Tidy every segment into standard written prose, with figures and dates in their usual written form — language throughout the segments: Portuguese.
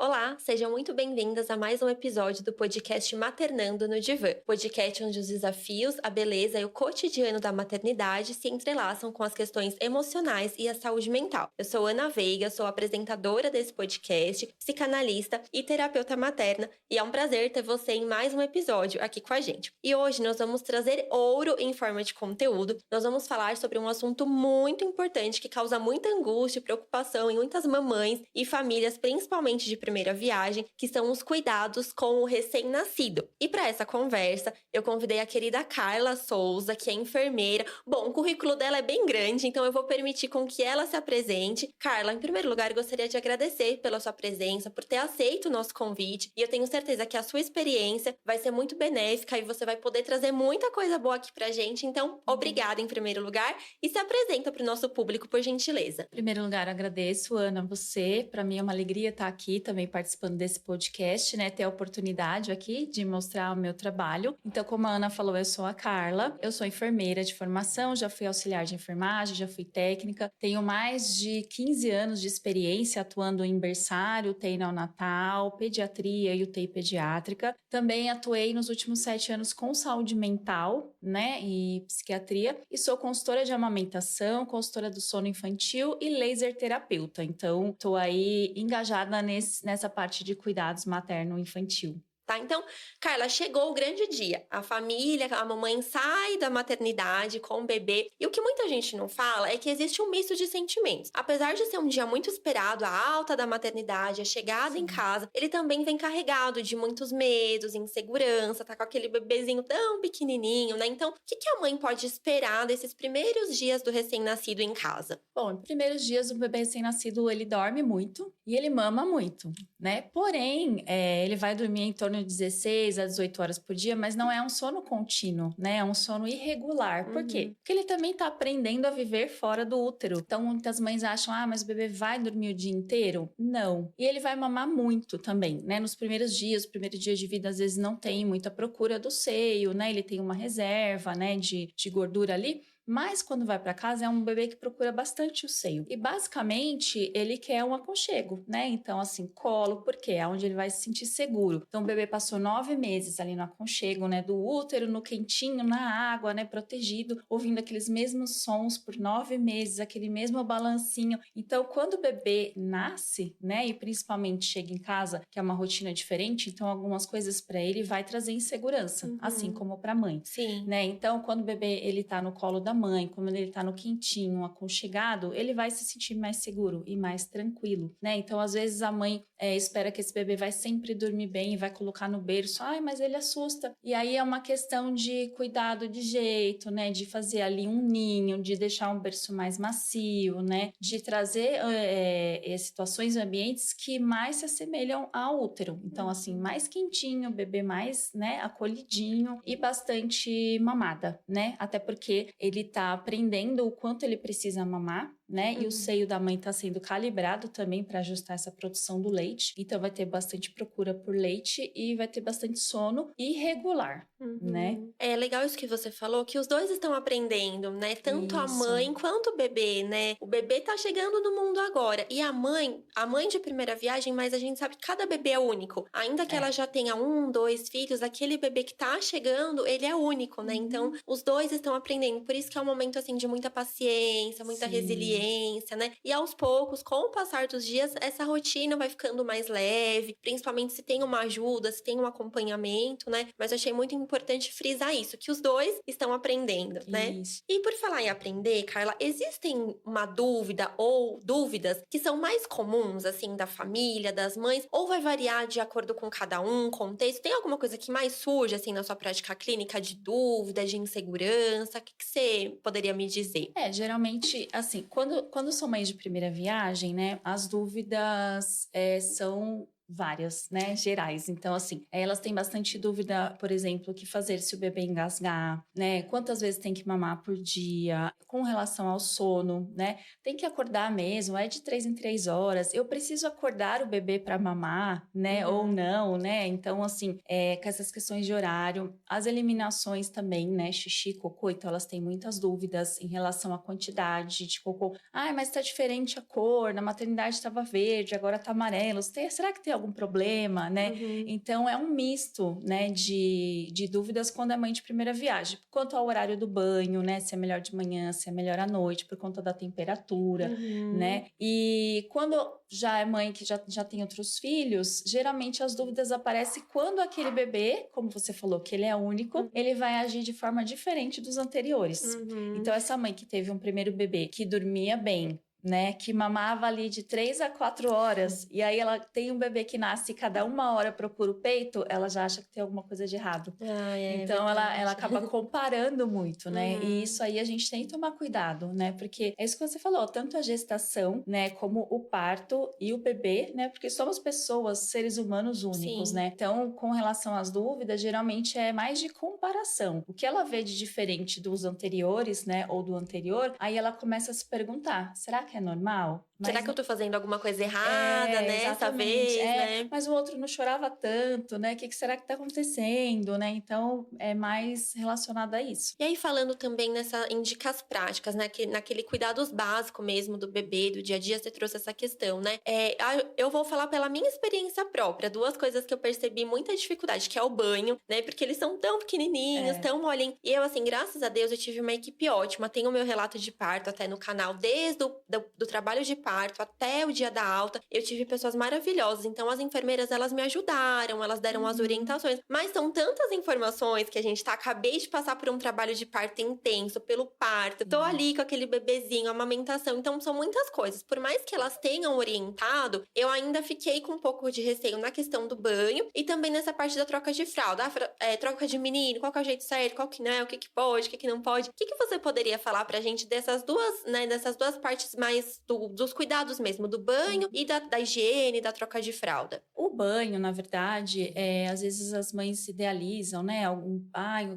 Olá, sejam muito bem-vindas a mais um episódio do podcast Maternando no Divã, podcast onde os desafios, a beleza e o cotidiano da maternidade se entrelaçam com as questões emocionais e a saúde mental. Eu sou Ana Veiga, sou apresentadora desse podcast, psicanalista e terapeuta materna, e é um prazer ter você em mais um episódio aqui com a gente. E hoje nós vamos trazer ouro em forma de conteúdo. Nós vamos falar sobre um assunto muito importante que causa muita angústia e preocupação em muitas mamães e famílias, principalmente de primeira viagem, que são os cuidados com o recém-nascido. E para essa conversa, eu convidei a querida Carla Souza, que é enfermeira. Bom, o currículo dela é bem grande, então eu vou permitir com que ela se apresente. Carla, em primeiro lugar, eu gostaria de agradecer pela sua presença, por ter aceito o nosso convite, e eu tenho certeza que a sua experiência vai ser muito benéfica e você vai poder trazer muita coisa boa aqui pra gente. Então, obrigada em primeiro lugar e se apresenta para o nosso público, por gentileza. Em primeiro lugar, agradeço, Ana, você. Para mim é uma alegria estar aqui também participando desse podcast, né? Ter a oportunidade aqui de mostrar o meu trabalho. Então, como a Ana falou, eu sou a Carla, eu sou enfermeira de formação, já fui auxiliar de enfermagem, já fui técnica, tenho mais de 15 anos de experiência atuando em berçário, UTI neonatal, pediatria e UTI pediátrica. Também atuei nos últimos 7 anos com saúde mental, né? E psiquiatria, e sou consultora de amamentação, consultora do sono infantil e laser terapeuta. Então, estou aí engajada nessa parte de cuidados materno-infantil. Tá? Então, Carla, chegou o grande dia. A família, a mamãe sai da maternidade com o bebê. E o que muita gente não fala é que existe um misto de sentimentos. Apesar de ser um dia muito esperado, a alta da maternidade, a chegada em casa, ele também vem carregado de muitos medos, insegurança, tá com aquele bebezinho tão pequenininho, né? Então, o que a mãe pode esperar desses primeiros dias do recém-nascido em casa? Bom, nos primeiros dias o bebê recém-nascido, ele dorme muito e ele mama muito, né? Porém, ele vai dormir em torno de 16 a 18 horas por dia, mas não é um sono contínuo, né? É um sono irregular. Por quê? Porque ele também tá aprendendo a viver fora do útero. Então, muitas mães acham, mas o bebê vai dormir o dia inteiro? Não. E ele vai mamar muito também, né? Nos primeiros dias, o primeiro dia de vida, às vezes não tem muita procura do seio, né? Ele tem uma reserva, né, de gordura ali. Mas quando vai para casa é um bebê que procura bastante o seio. E basicamente ele quer um aconchego, né? Então assim, colo, porque é onde ele vai se sentir seguro. Então o bebê passou 9 meses ali no aconchego, né? Do útero, no quentinho, na água, né? Protegido, ouvindo aqueles mesmos sons por 9 meses, aquele mesmo balancinho. Então quando o bebê nasce, né? E principalmente chega em casa, que é uma rotina diferente, então algumas coisas para ele vai trazer insegurança, assim como para a mãe. Sim. Né? Então quando o bebê ele tá no colo da mãe, como ele tá no quentinho, aconchegado, ele vai se sentir mais seguro e mais tranquilo, né? Então, às vezes a mãe espera que esse bebê vai sempre dormir bem e vai colocar no berço, mas ele assusta. E aí é uma questão de cuidado de jeito, né? De fazer ali um ninho, de deixar um berço mais macio, né? De trazer situações e ambientes que mais se assemelham ao útero. Então, assim, mais quentinho, bebê mais, né, acolhidinho e bastante mamada, né? Até porque ele tá aprendendo o quanto ele precisa mamar, né? E o seio da mãe tá sendo calibrado também para ajustar essa produção do leite. Então vai ter bastante procura por leite e vai ter bastante sono irregular, né? É legal isso que você falou, que os dois estão aprendendo, né? Tanto a mãe quanto o bebê, né? O bebê tá chegando no mundo agora. E a mãe de primeira viagem, mas a gente sabe que cada bebê é único. Ainda que ela já tenha 1, 2 filhos, aquele bebê que tá chegando, ele é único, né? Então, os dois estão aprendendo. Por isso que é um momento, assim, de muita paciência, muita resiliência, né? E aos poucos, com o passar dos dias, essa rotina vai ficando mais leve, principalmente se tem uma ajuda, se tem um acompanhamento, né? Mas eu achei muito importante frisar isso, que os dois estão aprendendo, né? E por falar em aprender, Carla, existem uma dúvida ou dúvidas que são mais comuns, assim, da família, das mães, ou vai variar de acordo com cada um, contexto? Tem alguma coisa que mais surge, assim, na sua prática clínica de dúvida, de insegurança? O que você poderia me dizer? Geralmente, assim, quando sou mãe de primeira viagem, né, as dúvidas são várias, né, gerais. Então, assim, elas têm bastante dúvida, por exemplo, o que fazer se o bebê engasgar, né, quantas vezes tem que mamar por dia, com relação ao sono, né, tem que acordar mesmo, é de 3 em 3 horas, eu preciso acordar o bebê para mamar, né, ou não, né, então, assim, com essas questões de horário, as eliminações também, né, xixi, cocô, então elas têm muitas dúvidas em relação à quantidade de cocô. Mas tá diferente a cor, na maternidade estava verde, agora tá amarelo, será que tem algum problema, né? Então, é um misto, né, de dúvidas quando é mãe de primeira viagem. Quanto ao horário do banho, né? Se é melhor de manhã, se é melhor à noite, por conta da temperatura, né? E quando já é mãe que já tem outros filhos, geralmente as dúvidas aparecem quando aquele bebê, como você falou, que ele é único, ele vai agir de forma diferente dos anteriores. Então, essa mãe que teve um primeiro bebê que dormia bem, né, que mamava ali de 3 a 4 horas, e aí ela tem um bebê que nasce e cada 1 hora procura o peito, ela já acha que tem alguma coisa de errado. Então, ela acaba comparando muito, né? E isso aí a gente tem que tomar cuidado, né? Porque é isso que você falou, tanto a gestação, né, como o parto e o bebê, né? Porque somos pessoas, seres humanos únicos, né? Então, com relação às dúvidas, geralmente é mais de comparação. O que ela vê de diferente dos anteriores, né, ou do anterior, aí ela começa a se perguntar, será que é normal? Será que eu tô fazendo alguma coisa errada, né? Essa vez, né? Mas o outro não chorava tanto, né? O que será que tá acontecendo, né? Então, é mais relacionado a isso. E aí, falando também em dicas práticas, né? Naquele cuidados básico mesmo do bebê, do dia a dia, você trouxe essa questão, né? Eu vou falar pela minha experiência própria, 2 coisas que eu percebi muita dificuldade, que é o banho, né? Porque eles são tão pequenininhos, tão molinhos. E eu, assim, graças a Deus, eu tive uma equipe ótima. Tenho o meu relato de parto até no canal, desde do trabalho de parto até o dia da alta. Eu tive pessoas maravilhosas. Então, as enfermeiras, elas me ajudaram, elas deram as orientações. Mas são tantas informações que a gente tá... Acabei de passar por um trabalho de parto intenso, pelo parto. Tô ali com aquele bebezinho, amamentação. Então, são muitas coisas. Por mais que elas tenham orientado, eu ainda fiquei com um pouco de receio na questão do banho e também nessa parte da troca de fralda. Troca de menino, qual que é o jeito certo, qual que não é, o que que pode, o que que não pode. O que que você poderia falar pra gente dessas duas, né, dessas 2 partes mais dos cuidados mesmo, do banho e da higiene, da troca de fralda? O banho, na verdade, às vezes as mães idealizam, né?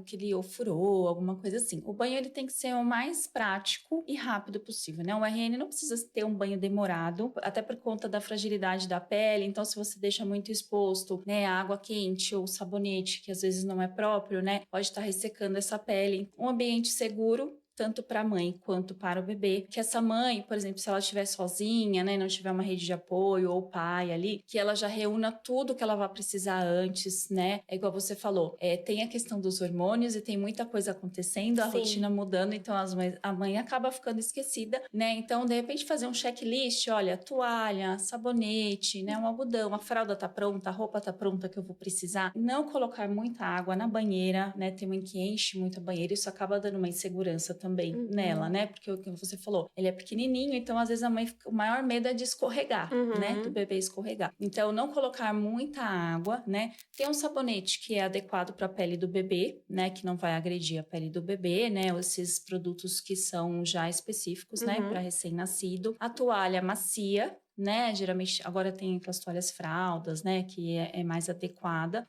Que ele furou, alguma coisa assim. O banho, ele tem que ser o mais prático e rápido possível, né? O RN não precisa ter um banho demorado, até por conta da fragilidade da pele. Então, se você deixa muito exposto, né, a água quente ou sabonete, que às vezes não é próprio, né? Pode estar ressecando essa pele. Um ambiente seguro, tanto para a mãe quanto para o bebê, que essa mãe, por exemplo, se ela estiver sozinha, né, não tiver uma rede de apoio ou pai ali, que ela já reúna tudo que ela vai precisar antes, né? É igual você falou, tem a questão dos hormônios e tem muita coisa acontecendo, a rotina mudando, então a mãe acaba ficando esquecida, né? Então, de repente, fazer um checklist, olha, toalha, sabonete, né, um algodão, a fralda tá pronta, a roupa tá pronta que eu vou precisar. Não colocar muita água na banheira, né? Tem mãe que enche muito a banheira, isso acaba dando uma insegurança também nela, né? Porque o que você falou, ele é pequenininho, então às vezes a mãe o maior medo é de escorregar, né? Do bebê escorregar. Então, não colocar muita água, né? Tem um sabonete que é adequado para a pele do bebê, né? Que não vai agredir a pele do bebê, né? Esses produtos que são já específicos, né? Para recém-nascido. A toalha macia, né? Geralmente agora tem aquelas toalhas fraldas, né? Que é mais adequada.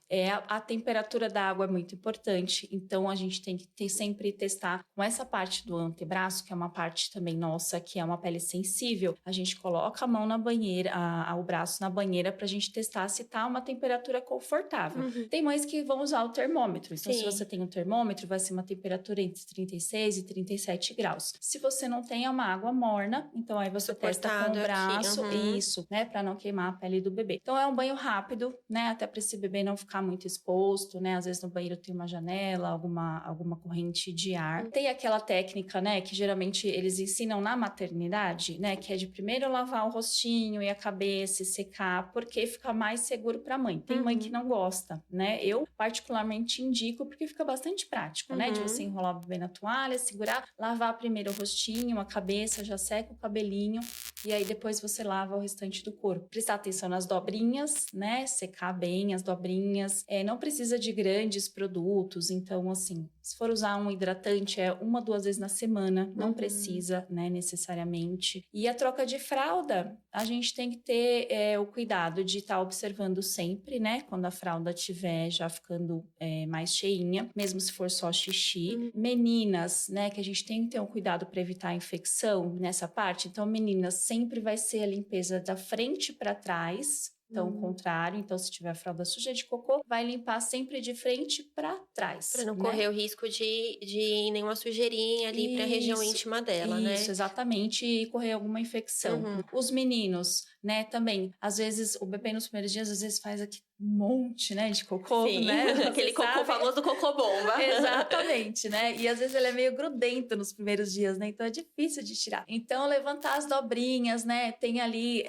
A temperatura da água é muito importante, então a gente tem que sempre testar com essa parte do antebraço, que é uma parte também nossa, que é uma pele sensível. A gente coloca a mão na banheira, o braço na banheira pra gente testar se tá uma temperatura confortável. Tem mães que vão usar o termômetro, então se você tem um termômetro, vai ser uma temperatura entre 36 e 37 graus. Se você não tem, é uma água morna, então aí você testa com o braço. Isso, né? Para não queimar a pele do bebê. Então, é um banho rápido, né? Até para esse bebê não ficar muito exposto, né? Às vezes no banheiro tem uma janela, alguma corrente de ar. Tem aquela técnica, né? Que geralmente eles ensinam na maternidade, né? Que é de primeiro lavar o rostinho e a cabeça e secar, porque fica mais seguro para a mãe. Tem mãe que não gosta, né? Eu, particularmente, indico porque fica bastante prático, né? De você enrolar o bebê na toalha, segurar, lavar primeiro o rostinho, a cabeça, já seca o cabelinho e aí depois você lava o restante do corpo. Prestar atenção nas dobrinhas, né? Secar bem as dobrinhas. Não precisa de grandes produtos, então, assim, se for usar um hidratante, 1, 2 vezes na semana, não precisa, né, necessariamente. E a troca de fralda, a gente tem que ter o cuidado de estar observando sempre, né? Quando a fralda estiver já ficando mais cheinha, mesmo se for só xixi. Meninas, né? Que a gente tem que ter um cuidado para evitar a infecção nessa parte. Então, meninas, sempre vai ser a limpeza da frente para trás. Então, o contrário. Então, se tiver a fralda suja de cocô, vai limpar sempre de frente para trás. Para não correr o risco de nenhuma sujeirinha ali para a região íntima dela, né? Isso, exatamente. E correr alguma infecção. Os meninos, né? Também, às vezes, o bebê nos primeiros dias, às vezes faz aqui um monte, né, de cocô, Sim, né? aquele cocô, famoso cocô bomba. Exatamente, né? E às vezes ele é meio grudento nos primeiros dias, né? Então é difícil de tirar. Então, levantar as dobrinhas, né? Tem ali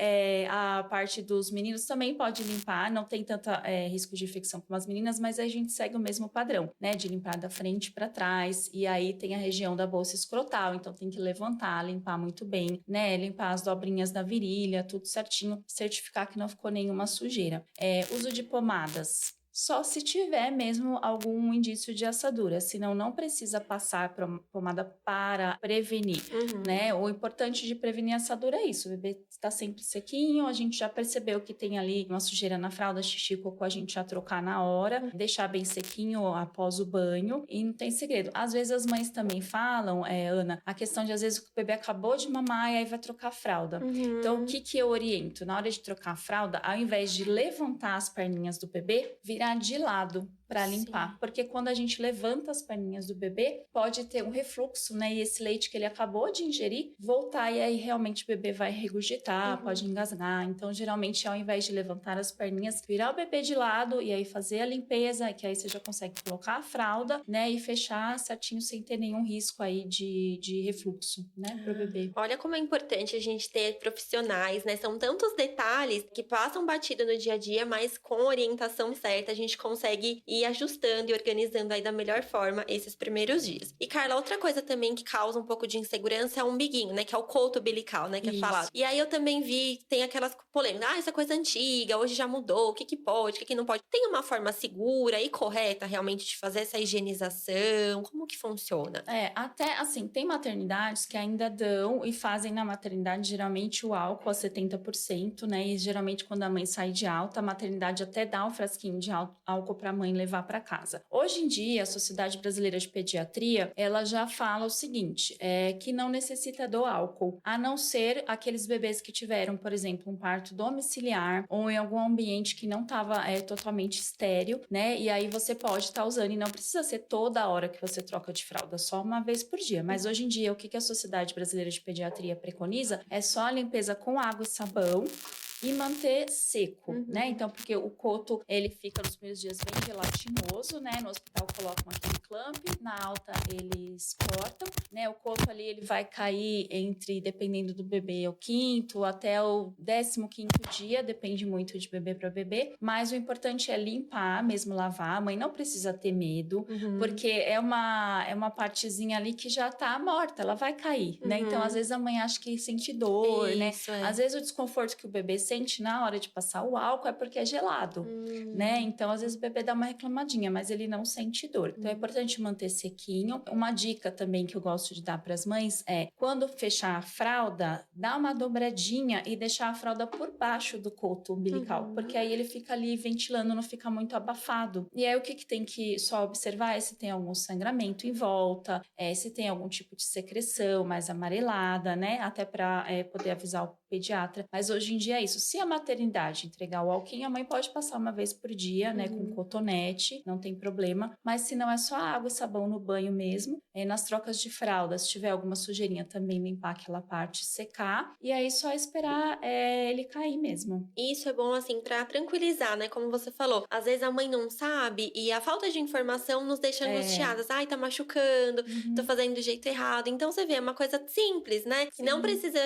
a parte dos meninos também pode limpar, não tem tanto risco de infecção como as meninas, mas a gente segue o mesmo padrão, né? De limpar da frente para trás. E aí tem a região da bolsa escrotal, então tem que levantar, limpar muito bem, né? Limpar as dobrinhas da virilha, tudo certinho, certificar que não ficou nenhuma sujeira. Uso de pomadas. Só se tiver mesmo algum indício de assadura, senão não precisa passar pomada para prevenir, né? O importante de prevenir assadura é isso, o bebê está sempre sequinho, a gente já percebeu que tem ali uma sujeira na fralda, xixi, cocô, a gente já trocar na hora, deixar bem sequinho após o banho e não tem segredo. Às vezes as mães também falam, Ana, a questão de às vezes o bebê acabou de mamar e aí vai trocar a fralda. Então, o que eu oriento? Na hora de trocar a fralda, ao invés de levantar as perninhas do bebê, virar de lado para limpar, Sim. porque quando a gente levanta as perninhas do bebê, pode ter um refluxo, né? E esse leite que ele acabou de ingerir, voltar e aí realmente o bebê vai regurgitar, pode engasgar. Então, geralmente, ao invés de levantar as perninhas, virar o bebê de lado e aí fazer a limpeza, que aí você já consegue colocar a fralda, né? E fechar certinho sem ter nenhum risco aí de refluxo, né? Pro bebê. Olha como é importante a gente ter profissionais, né? São tantos detalhes que passam batido no dia a dia, mas com orientação certa a gente consegue ir ajustando e organizando aí da melhor forma esses primeiros dias. E Carla, outra coisa também que causa um pouco de insegurança é o umbiguinho, né? Que é o coto umbilical, né? Que é falado. E aí eu também vi, tem aquelas polêmicas, essa coisa é antiga, hoje já mudou, o que pode, o que não pode. Tem uma forma segura e correta realmente de fazer essa higienização? Como que funciona? Até assim, tem maternidades que ainda dão e fazem na maternidade geralmente o álcool a 70%, né? E geralmente quando a mãe sai de alta, a maternidade até dá um frasquinho de álcool para a mãe levar para casa. Hoje em dia, a Sociedade Brasileira de Pediatria, ela já fala o seguinte, que não necessita do álcool, a não ser aqueles bebês que tiveram, por exemplo, um parto domiciliar ou em algum ambiente que não estava totalmente estéril, né? E aí você pode estar usando e não precisa ser toda hora que você troca de fralda, só uma vez por dia. Mas hoje em dia, o que a Sociedade Brasileira de Pediatria preconiza é só a limpeza com água e sabão e manter seco, né? Então, porque o coto, ele fica nos primeiros dias bem gelatinoso, né? No hospital colocam aquele clamp, na alta eles cortam, né? O coto ali, ele vai cair entre, dependendo do bebê, o 5º até o 15º dia, depende muito de bebê para bebê, mas o importante é limpar, mesmo lavar, a mãe não precisa ter medo, porque é uma partezinha ali que já tá morta, ela vai cair, né? Então, às vezes a mãe acha que sente dor, Isso, né? Às vezes o desconforto que o bebê sente na hora de passar o álcool é porque é gelado, né? Então, às vezes o bebê dá uma reclamadinha, mas ele não sente dor. Então, é importante manter sequinho. Uma dica também que eu gosto de dar para as mães é, quando fechar a fralda, dá uma dobradinha e deixar a fralda por baixo do coto umbilical, porque aí ele fica ali ventilando, não fica muito abafado. E aí, o que tem que só observar é se tem algum sangramento em volta, se tem algum tipo de secreção mais amarelada, né? Até para poder avisar o pediatra. Mas hoje em dia é isso. Se a maternidade entregar o alquinho, a mãe pode passar uma vez por dia, né, com cotonete, não tem problema. Mas se não, é só água e sabão no banho mesmo. Nas trocas de fralda, se tiver alguma sujeirinha, também limpar aquela parte, secar. E aí só esperar ele cair mesmo. Isso é bom, assim, pra tranquilizar, né? Como você falou. Às vezes a mãe não sabe e a falta de informação nos deixa angustiadas. Ai, tá machucando, tô fazendo do jeito errado. Então, você vê, é uma coisa simples, né? E não precisa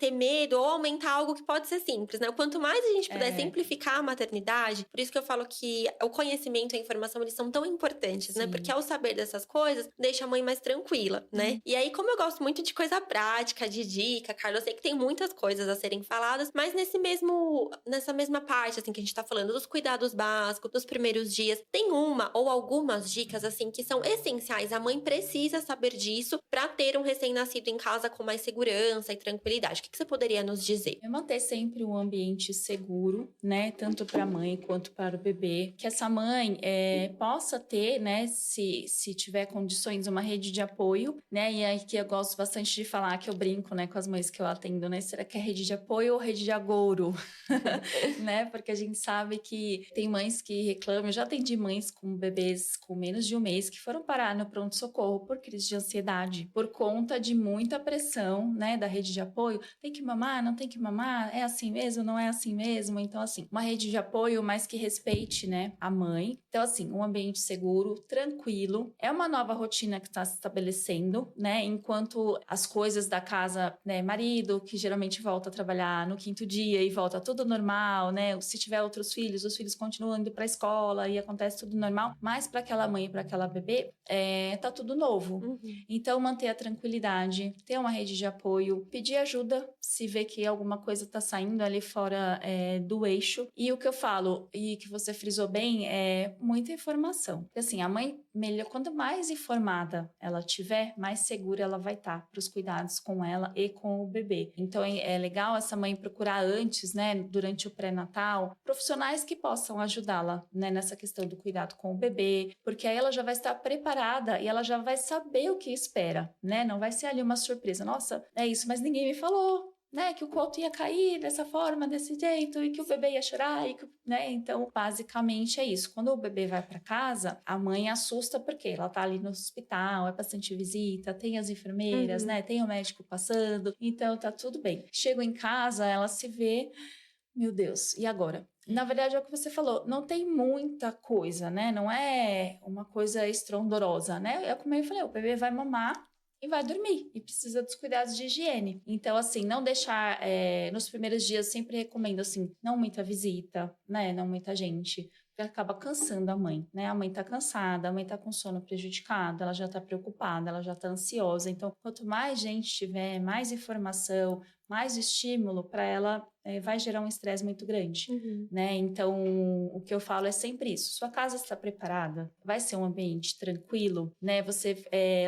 ter medo ou aumentar algo que pode ser simples, né? Quanto mais a gente puder simplificar a maternidade, por isso que eu falo que o conhecimento e a informação, eles são tão importantes, né? Porque ao saber dessas coisas, deixa a mãe mais tranquila, né? E aí, como eu gosto muito de coisa prática, de dica, Carla, eu sei que tem muitas coisas a serem faladas, mas nessa mesma parte, assim, que a gente tá falando dos cuidados básicos, dos primeiros dias, tem uma ou algumas dicas, assim, que são essenciais. A mãe precisa saber disso pra ter um recém-nascido em casa com mais segurança e tranquilidade. O que você poderia nos dizer? É manter sempre um ambiente seguro, né? Tanto para a mãe quanto para o bebê. Que essa mãe possa ter, né? Se tiver condições, uma rede de apoio, né? E aí que eu gosto bastante de falar, que eu brinco, né? Com as mães que eu atendo, né? Será que é rede de apoio ou rede de agouro? Né? Porque a gente sabe que tem mães que reclamam. Eu já atendi mães com bebês com menos de um mês que foram parar no pronto-socorro por crise de ansiedade, por conta de muita pressão, né? Da rede de apoio. Tem que mamar, não tem que mamar? É assim mesmo? Não é assim mesmo? Então, assim, uma rede de apoio, mas que respeite, né, a mãe. Então, assim, um ambiente seguro, tranquilo. É uma nova rotina que está se estabelecendo, né, enquanto as coisas da casa, né, marido, que geralmente volta a trabalhar no 5º dia e volta tudo normal, né, se tiver outros filhos, os filhos continuam indo para a escola e acontece tudo normal, mas para aquela mãe e para aquela bebê, tá tudo novo. Então, manter a tranquilidade, ter uma rede de apoio, pedir ajuda se vê que alguma coisa está saindo ali fora do eixo. E o que eu falo, e que você frisou bem, é muita informação. Porque assim, a mãe, melhor, quanto mais informada ela tiver, mais segura ela vai estar para os cuidados com ela e com o bebê. Então, é legal essa mãe procurar antes, né, durante o pré-natal, profissionais que possam ajudá-la, né, nessa questão do cuidado com o bebê, porque aí ela já vai estar preparada e ela já vai saber o que espera, né? Não vai ser ali uma surpresa. Nossa, é isso, mas ninguém me falou, né? Que o coto ia cair dessa forma, desse jeito, e que o bebê ia chorar, né? Então, basicamente é isso. Quando o bebê vai para casa, a mãe assusta porque ela tá ali no hospital, é paciente visita, tem as enfermeiras, né? Tem o médico passando, então tá tudo bem. Chego em casa, ela se vê, meu Deus, e agora? Na verdade, é o que você falou, não tem muita coisa, né? Não é uma coisa estrondorosa, né? É como eu falei, o bebê vai mamar e vai dormir, e precisa dos cuidados de higiene. Então, assim, não deixar, nos primeiros dias, sempre recomendo, assim, não muita visita, né? Não muita gente, porque acaba cansando a mãe, né? A mãe tá cansada, a mãe tá com sono prejudicado, ela já tá preocupada, ela já tá ansiosa. Então, quanto mais gente tiver, mais informação, mais estímulo para ela, vai gerar um estresse muito grande, né? Então, o que eu falo é sempre isso. Sua casa está preparada? Vai ser um ambiente tranquilo, né? Você,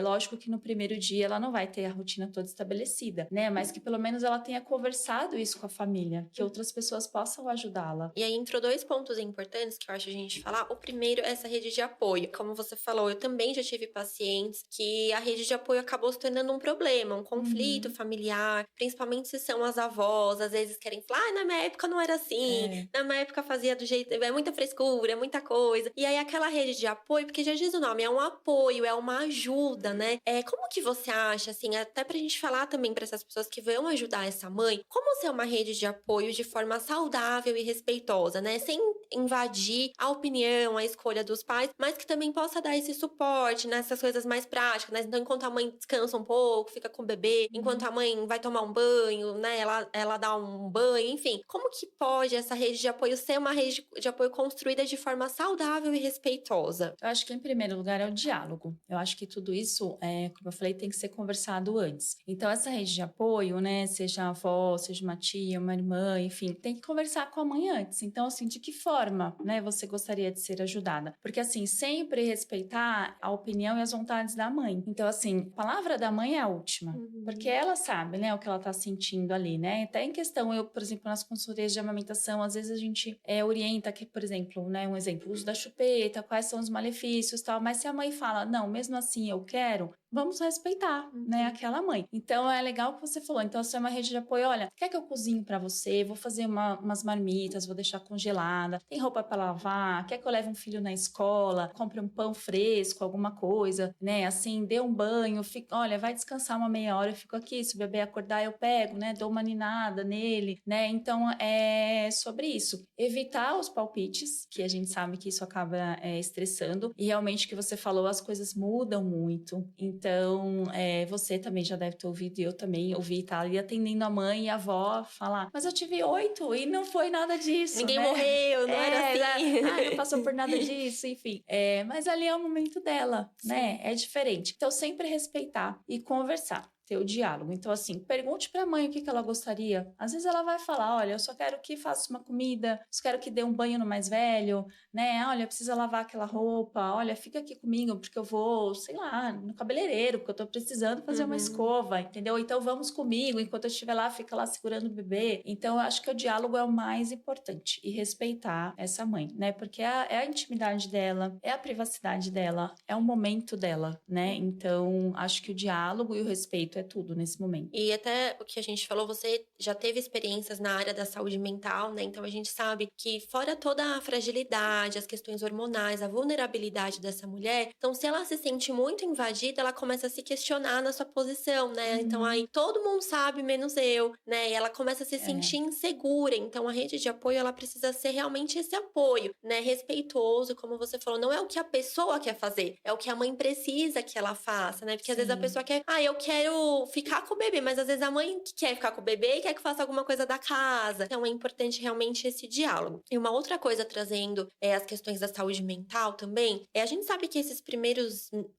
lógico que no primeiro dia ela não vai ter a rotina toda estabelecida, né? Mas que pelo menos ela tenha conversado isso com a família, que outras pessoas possam ajudá-la. E aí entrou 2 pontos importantes que eu acho a gente falar. O primeiro é essa rede de apoio. Como você falou, eu também já tive pacientes que a rede de apoio acabou se tornando um problema, um conflito familiar, principalmente se são as avós, às vezes querem falar, na minha época não era assim, na minha época fazia do jeito, é muita frescura, é muita coisa. E aí aquela rede de apoio, porque já diz o nome, é um apoio, é uma ajuda, né? Como que você acha, assim, até pra gente falar também pra essas pessoas que vão ajudar essa mãe, como ser uma rede de apoio de forma saudável e respeitosa, né? Sem invadir a opinião, a escolha dos pais, mas que também possa dar esse suporte nessas coisas mais práticas, né? Então, enquanto a mãe descansa um pouco, fica com o bebê, enquanto a mãe vai tomar um banho, né? Ela dá um banho, enfim. Como que pode essa rede de apoio ser uma rede de apoio construída de forma saudável e respeitosa? Eu acho que, em primeiro lugar, é o diálogo. Eu acho que tudo isso, como eu falei, tem que ser conversado antes. Então, essa rede de apoio, né, seja a avó, seja uma tia, uma irmã, enfim, tem que conversar com a mãe antes. Então, assim, de que forma, né, você gostaria de ser ajudada? Porque, assim, sempre respeitar a opinião e as vontades da mãe. Então, assim, a palavra da mãe é a última. Porque ela sabe, né, o que ela tá sentindo ali, né? Até em questão, eu, por exemplo, nas consultorias de amamentação, às vezes a gente orienta que, por exemplo, né, um exemplo, o uso da chupeta, quais são os malefícios, tal, mas se a mãe fala, não, mesmo assim eu quero, vamos respeitar, né, aquela mãe. Então, é legal o que você falou. Então, se é uma rede de apoio, olha, quer que eu cozinhe pra você? Vou fazer umas marmitas, vou deixar congelada. Tem roupa pra lavar? Quer que eu leve um filho na escola? Compre um pão fresco, alguma coisa, né? Assim, dê um banho, olha, vai descansar uma meia hora, eu fico aqui. Se o bebê acordar, eu pego, né? Dou uma ninada nele, né? Então, é sobre isso. Evitar os palpites, que a gente sabe que isso acaba estressando. E realmente, o que você falou, as coisas mudam muito. Então, você também já deve ter ouvido, e eu também ouvi, tá ali atendendo a mãe e a avó falar, mas eu tive 8 e não foi nada disso, Ninguém né? morreu, não era assim. Não passou por nada disso, enfim. Mas ali é o momento dela, né? É diferente. Então, sempre respeitar e conversar. Ter o diálogo. Então, assim, pergunte pra mãe o que ela gostaria. Às vezes ela vai falar, olha, eu só quero que faça uma comida, só quero que dê um banho no mais velho, né? Olha, precisa lavar aquela roupa, olha, fica aqui comigo porque eu vou, sei lá, no cabeleireiro, porque eu tô precisando fazer uma escova, entendeu? Então vamos comigo, enquanto eu estiver lá, fica lá segurando o bebê. Então, eu acho que o diálogo é o mais importante e respeitar essa mãe, né? Porque é a intimidade dela, é a privacidade dela, é o momento dela, né? Então, acho que o diálogo e o respeito é tudo nesse momento. E até o que a gente falou, você já teve experiências na área da saúde mental, né? Então a gente sabe que fora toda a fragilidade, as questões hormonais, a vulnerabilidade dessa mulher, então se ela se sente muito invadida, ela começa a se questionar na sua posição, né? Então aí todo mundo sabe, menos eu, né? E ela começa a se sentir insegura. Então a rede de apoio, ela precisa ser realmente esse apoio, né? Respeitoso, como você falou, não é o que a pessoa quer fazer, é o que a mãe precisa que ela faça, né? Porque às vezes a pessoa quer, eu quero ficar com o bebê, mas às vezes a mãe que quer ficar com o bebê e quer que faça alguma coisa da casa. Então é importante realmente esse diálogo. E uma outra coisa trazendo as questões da saúde mental também, a gente sabe que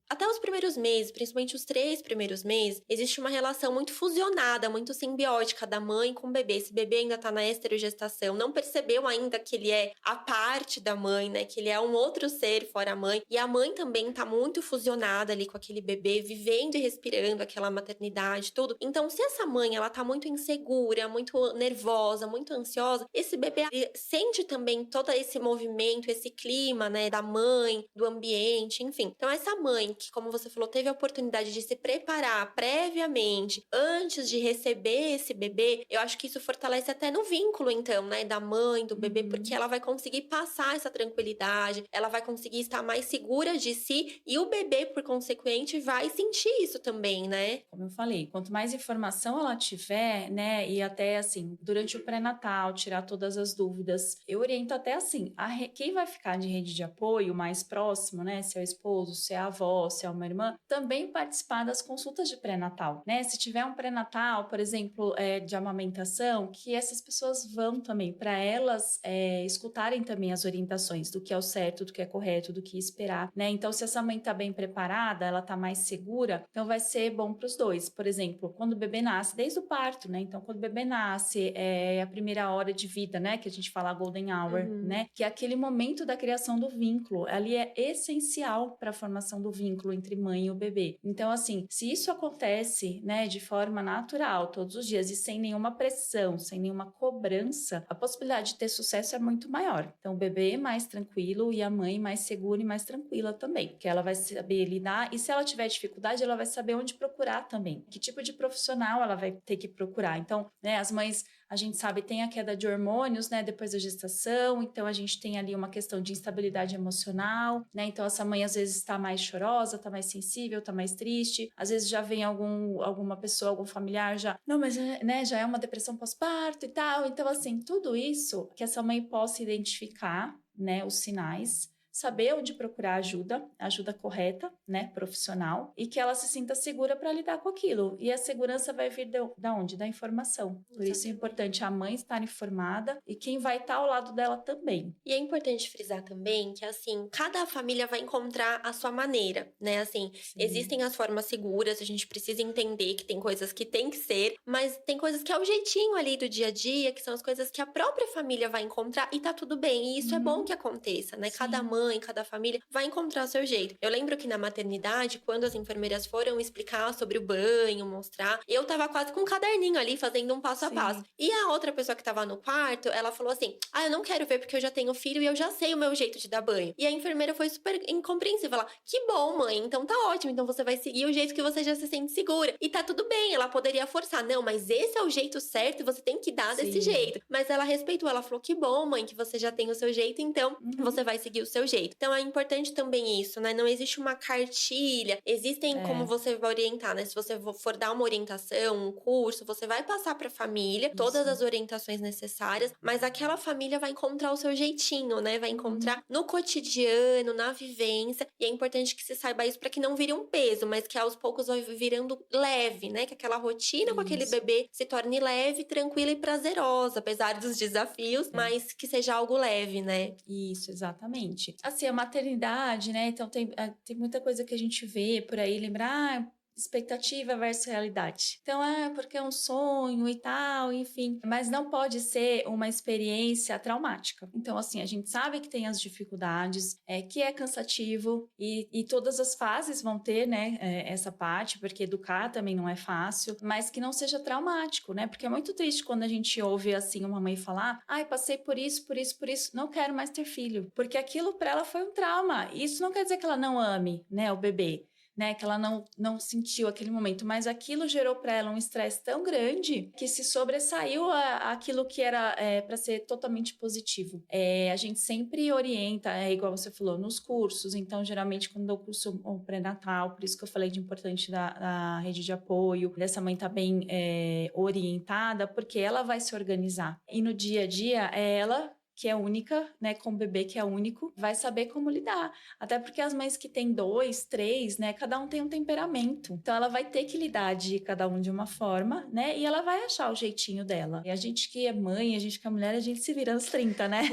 até os primeiros meses, principalmente os 3 primeiros meses, existe uma relação muito fusionada, muito simbiótica da mãe com o bebê. Esse bebê ainda tá na esterogestação, não percebeu ainda que ele é a parte da mãe, né? Que ele é um outro ser fora a mãe. E a mãe também tá muito fusionada ali com aquele bebê, vivendo e respirando aquela maternidade, tudo. Então, se essa mãe, ela tá muito insegura, muito nervosa, muito ansiosa, esse bebê sente também todo esse movimento, esse clima, né, da mãe, do ambiente, enfim. Então, essa mãe que, como você falou, teve a oportunidade de se preparar previamente, antes de receber esse bebê, eu acho que isso fortalece até no vínculo, então, né, da mãe, do bebê, porque ela vai conseguir passar essa tranquilidade, ela vai conseguir estar mais segura de si e o bebê, por consequente, vai sentir isso também, né? Como eu falei, quanto mais informação ela tiver, né, e até assim, durante o pré-natal, tirar todas as dúvidas, eu oriento até assim, quem vai ficar de rede de apoio mais próximo, né, se é o esposo, se é a avó, se é uma irmã, também participar das consultas de pré-natal, né, se tiver um pré-natal, por exemplo, de amamentação, que essas pessoas vão também, para elas escutarem também as orientações do que é o certo, do que é correto, do que esperar, né, então se essa mãe tá bem preparada, ela tá mais segura, então vai ser bom para os dois. Por exemplo, quando o bebê nasce, desde o parto, né? Então, quando o bebê nasce, é a primeira hora de vida, né? Que a gente fala golden hour, né? Que é aquele momento da criação do vínculo. Ali é essencial para a formação do vínculo entre mãe e o bebê. Então, assim, se isso acontece, né, de forma natural, todos os dias, e sem nenhuma pressão, sem nenhuma cobrança, a possibilidade de ter sucesso é muito maior. Então, o bebê é mais tranquilo e a mãe mais segura e mais tranquila também, porque ela vai saber lidar, e se ela tiver dificuldade, ela vai saber onde procurar também, que tipo de profissional ela vai ter que procurar. Então, né, as mães, a gente sabe, tem a queda de hormônios, né, depois da gestação, então a gente tem ali uma questão de instabilidade emocional, né, então essa mãe às vezes está mais chorosa, está mais sensível, está mais triste, às vezes já vem alguma pessoa, algum familiar já, não, mas né, já é uma depressão pós-parto e tal, então assim, tudo isso que essa mãe possa identificar, né, os sinais, saber onde procurar ajuda correta, né, profissional, e que ela se sinta segura para lidar com aquilo. E a segurança vai vir da onde? Da informação. Por isso é importante a mãe estar informada e quem vai estar ao lado dela também. E é importante frisar também que, assim, cada família vai encontrar a sua maneira, né? Assim, existem as formas seguras, a gente precisa entender que tem coisas que tem que ser, mas tem coisas que é o jeitinho ali do dia a dia, que são as coisas que a própria família vai encontrar e tá tudo bem. E isso é bom que aconteça, né? Cada mãe, cada família vai encontrar o seu jeito. Eu lembro que na maternidade, quando as enfermeiras foram explicar sobre o banho, mostrar, eu tava quase com um caderninho ali, fazendo um passo a passo. E a outra pessoa que tava no quarto, ela falou assim, eu não quero ver porque eu já tenho filho e eu já sei o meu jeito de dar banho. E a enfermeira foi super incompreensível. Ela, que bom, mãe, então tá ótimo, então você vai seguir o jeito que você já se sente segura. E tá tudo bem, ela poderia forçar, não, mas esse é o jeito certo e você tem que dar desse jeito. Mas ela respeitou, ela falou, que bom, mãe, que você já tem o seu jeito, então você vai seguir o seu jeito. Então é importante também isso, né? Não existe uma cartilha, existem como você vai orientar, né? Se você for dar uma orientação, um curso, você vai passar pra família todas as orientações necessárias, mas aquela família vai encontrar o seu jeitinho, né? Vai encontrar no cotidiano, na vivência, e é importante que se saiba isso para que não vire um peso, mas que aos poucos vai virando leve, né? Que aquela rotina com aquele bebê se torne leve, tranquila e prazerosa, apesar dos desafios, mas que seja algo leve, né? Isso, exatamente. Assim, a maternidade, né? Então tem muita coisa que a gente vê por aí, lembrar, expectativa versus realidade. Então, porque é um sonho e tal, enfim. Mas não pode ser uma experiência traumática. Então, assim, a gente sabe que tem as dificuldades, que é cansativo e todas as fases vão ter, né, essa parte, porque educar também não é fácil, mas que não seja traumático, né? Porque é muito triste quando a gente ouve, assim, uma mãe falar, passei por isso, não quero mais ter filho. Porque aquilo para ela foi um trauma. Isso não quer dizer que ela não ame, né, o bebê. né? Que ela não sentiu aquele momento, mas aquilo gerou para ela um estresse tão grande que se sobressaiu aquilo que era para ser totalmente positivo. A gente sempre orienta, igual você falou, nos cursos. Então, geralmente, quando eu curso o pré-natal, por isso que eu falei de importante da rede de apoio, dessa mãe estar bem orientada, porque ela vai se organizar. E no dia a dia, é ela que é única, né, com o bebê que é único, vai saber como lidar. Até porque as mães que têm 2, 3, né, cada um tem um temperamento. Então, ela vai ter que lidar de cada um de uma forma, né, e ela vai achar o jeitinho dela. E a gente que é mãe, a gente que é mulher, a gente se vira nos 30, né,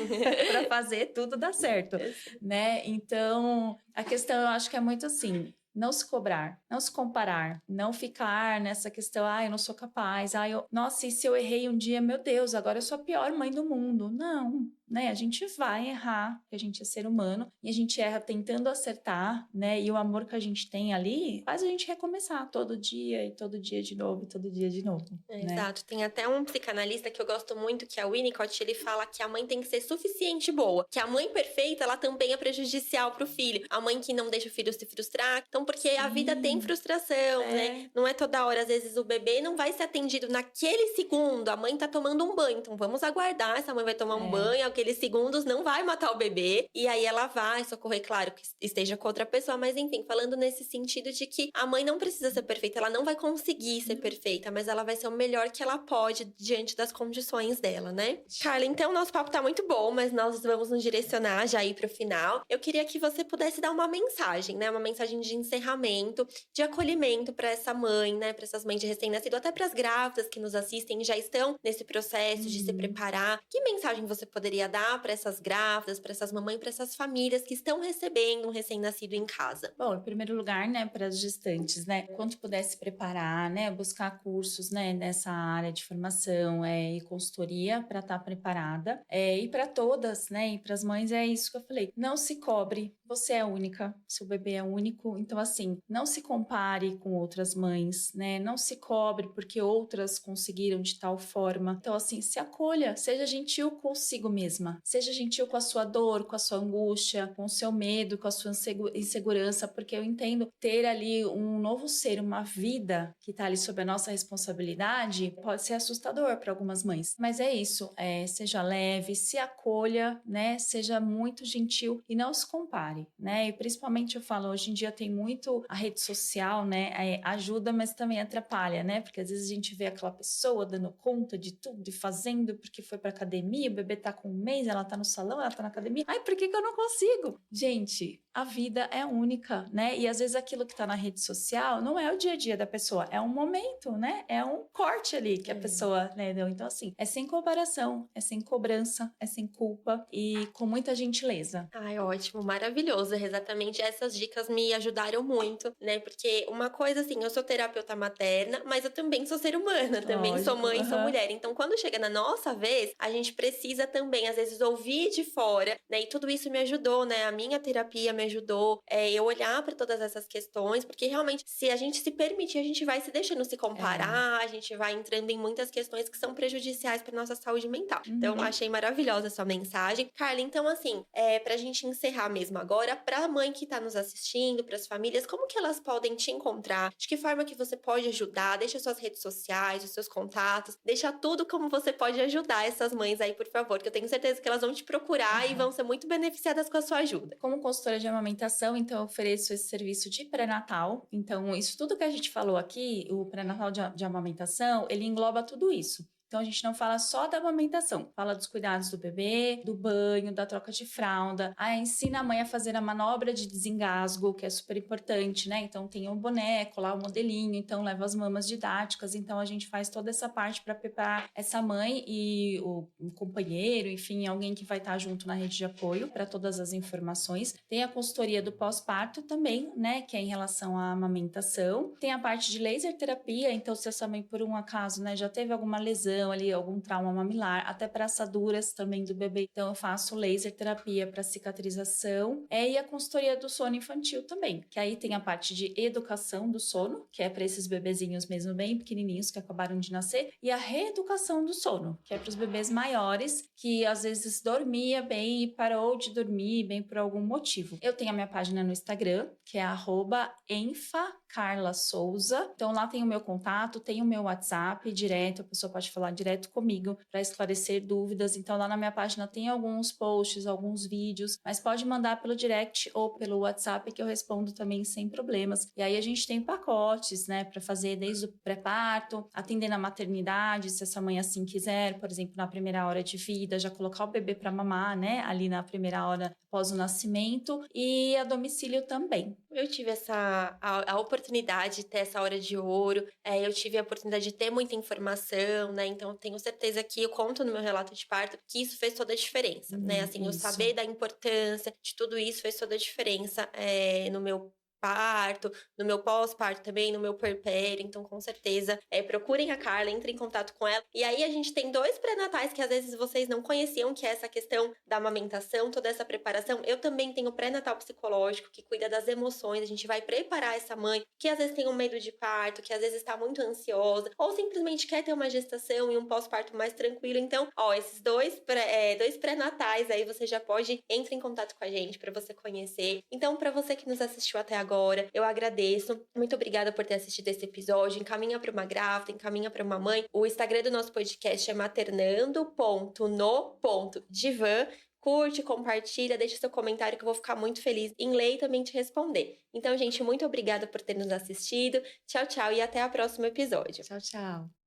para fazer tudo dar certo, né? Então, a questão eu acho que é muito assim, não se cobrar, não se comparar, não ficar nessa questão, eu não sou capaz, nossa, e se eu errei um dia, meu Deus, agora eu sou a pior mãe do mundo. Não, né? A gente vai errar, porque a gente é ser humano, e a gente erra tentando acertar, né? E o amor que a gente tem ali faz a gente recomeçar todo dia, e todo dia de novo, e todo dia de novo. Né? Exato. Tem até um psicanalista que eu gosto muito, que é o Winnicott, ele fala que a mãe tem que ser suficiente boa, que a mãe perfeita, ela também é prejudicial pro filho. A mãe que não deixa o filho se frustrar, então porque a vida tem frustração, né? Não é toda hora, às vezes o bebê não vai ser atendido naquele segundo, a mãe tá tomando um banho, então vamos aguardar, essa mãe vai tomar um banho, aqueles segundos não vai matar o bebê, e aí ela vai socorrer, claro, que esteja com outra pessoa, mas enfim, falando nesse sentido de que a mãe não precisa ser perfeita, ela não vai conseguir ser perfeita, mas ela vai ser o melhor que ela pode diante das condições dela, né? Carla, então nosso papo tá muito bom, mas nós vamos nos direcionar já aí pro final. Eu queria que você pudesse dar uma mensagem, né? Uma mensagem de encerramento, de acolhimento para essa mãe, né? Para essas mães de recém-nascido, até para as grávidas que nos assistem e já estão nesse processo de se preparar. Que mensagem você poderia dar para essas grávidas, para essas mamães, para essas famílias que estão recebendo um recém-nascido em casa? Bom, em primeiro lugar, né, para as gestantes, né? Quanto puder se preparar, né? Buscar cursos, né? Nessa área de formação e consultoria para estar preparada. E para todas, né? E para as mães é isso que eu falei. Não se cobre, você é única, seu bebê é único. Então, assim, não se compare com outras mães, né? Não se cobre porque outras conseguiram de tal forma. Então, assim, se acolha, seja gentil consigo mesma. Seja gentil com a sua dor, com a sua angústia, com o seu medo, com a sua insegurança, porque eu entendo ter ali um novo ser, uma vida que está ali sob a nossa responsabilidade, pode ser assustador para algumas mães. Mas é isso, seja leve, se acolha, né? Seja muito gentil e não se compare, né? E principalmente eu falo, hoje em dia tem muito a rede social, né? Ajuda, mas também atrapalha, né? Porque às vezes a gente vê aquela pessoa dando conta de tudo e fazendo porque foi pra academia, o bebê tá com 1 mês, ela tá no salão, ela tá na academia. Ai, por que eu não consigo? Gente, a vida é única, né? E às vezes aquilo que tá na rede social não é o dia a dia da pessoa, é um momento, né? É um corte ali que a pessoa, né, deu. Então, assim, é sem comparação, é sem cobrança, é sem culpa e com muita gentileza. Ai, ótimo, maravilhoso. Exatamente essas dicas me ajudaram muito, né? Porque uma coisa assim, eu sou terapeuta materna, mas eu também sou ser humana, também sou mãe, sou mulher. Então, quando chega na nossa vez, a gente precisa também, às vezes, ouvir de fora, né? E tudo isso me ajudou, né? A minha terapia me ajudou, eu olhar para todas essas questões, porque realmente, se a gente se permitir, a gente vai se deixando se comparar, a gente vai entrando em muitas questões que são prejudiciais para nossa saúde mental. Então, achei maravilhosa essa mensagem. Carla, então, assim, pra gente encerrar mesmo agora, pra mãe que tá nos assistindo, pras famílias, como que elas podem te encontrar? De que forma que você pode ajudar? Deixa suas redes sociais, os seus contatos, deixa tudo como você pode ajudar essas mães aí, por favor, que eu tenho certeza que elas vão te procurar e vão ser muito beneficiadas com a sua ajuda. Como consultora de amamentação, então eu ofereço esse serviço de pré-natal. Então, isso tudo que a gente falou aqui, o pré-natal de amamentação, ele engloba tudo isso. Então, a gente não fala só da amamentação, fala dos cuidados do bebê, do banho, da troca de fralda. Ensina a mãe a fazer a manobra de desengasgo, que é super importante, né? Então, tem o boneco lá, o modelinho, então leva as mamas didáticas. Então, a gente faz toda essa parte para preparar essa mãe e o companheiro, enfim, alguém que vai estar junto na rede de apoio para todas as informações. Tem a consultoria do pós-parto também, né? Que é em relação à amamentação. Tem a parte de laser terapia, então, se essa mãe, por um acaso, né, já teve alguma lesão, inflamação ali, algum trauma mamilar, até para assaduras também do bebê. Então eu faço laser terapia para cicatrização, e a consultoria do sono infantil também, que aí tem a parte de educação do sono, que é para esses bebezinhos mesmo bem pequenininhos que acabaram de nascer, e a reeducação do sono, que é para os bebês maiores que às vezes dormia bem e parou de dormir bem por algum motivo. Eu tenho a minha página no Instagram, que é @enfacarlasouza. Então lá tem o meu contato, tem o meu WhatsApp direto, a pessoa pode falar direto comigo para esclarecer dúvidas. Então lá na minha página tem alguns posts, alguns vídeos, mas pode mandar pelo direct ou pelo WhatsApp que eu respondo também sem problemas. E aí a gente tem pacotes, né, para fazer desde o pré-parto, atender na maternidade, se essa mãe assim quiser, por exemplo, na primeira hora de vida, já colocar o bebê para mamar, né, ali na primeira hora após o nascimento, e a domicílio também. Eu tive a oportunidade de ter essa hora de ouro, eu tive a oportunidade de ter muita informação, né? Então, eu tenho certeza que eu conto no meu relato de parto que isso fez toda a diferença, né? Assim, eu Isso. saber da importância de tudo isso fez toda a diferença no meu parto, no meu pós-parto também, no meu puerpério. Então, com certeza, procurem a Carla, entrem em contato com ela. E aí, a gente tem 2 pré-natais que às vezes vocês não conheciam, que é essa questão da amamentação, toda essa preparação. Eu também tenho pré-natal psicológico, que cuida das emoções. A gente vai preparar essa mãe que às vezes tem um medo de parto, que às vezes está muito ansiosa, ou simplesmente quer ter uma gestação e um pós-parto mais tranquilo. Então, esses 2 pré-natais aí, você já pode entrar em contato com a gente para você conhecer. Então, para você que nos assistiu até agora, eu agradeço. Muito obrigada por ter assistido esse episódio. Encaminha para uma grávida, encaminha para uma mãe. O Instagram do nosso podcast é maternando.no.divan. Curte, compartilha, deixa seu comentário que eu vou ficar muito feliz em ler e também te responder. Então, gente, muito obrigada por ter nos assistido. Tchau, tchau e até o próximo episódio. Tchau, tchau.